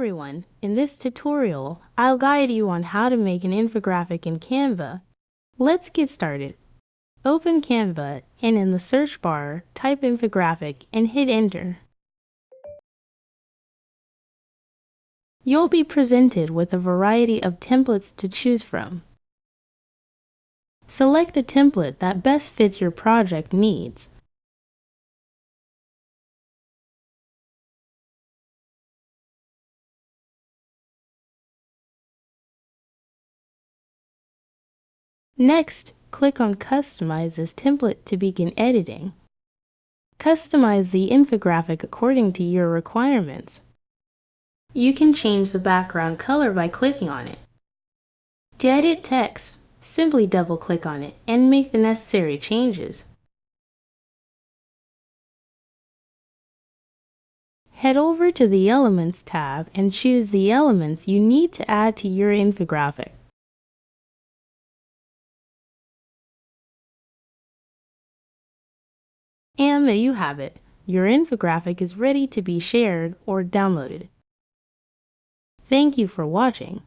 everyone, in this tutorial, I'll guide you on how to make an infographic in Canva. Let's get started. Open Canva and in the search bar, type infographic and hit enter. You'll be presented with a variety of templates to choose from. Select a template that best fits your project needs. Next, click on Customize this template to begin editing. Customize the infographic according to your requirements. You can change the background color by clicking on it. To edit text, simply double-click on it and make the necessary changes. Head over to the Elements tab and choose the elements you need to add to your infographic. And there you have it. Your infographic is ready to be shared or downloaded. Thank you for watching.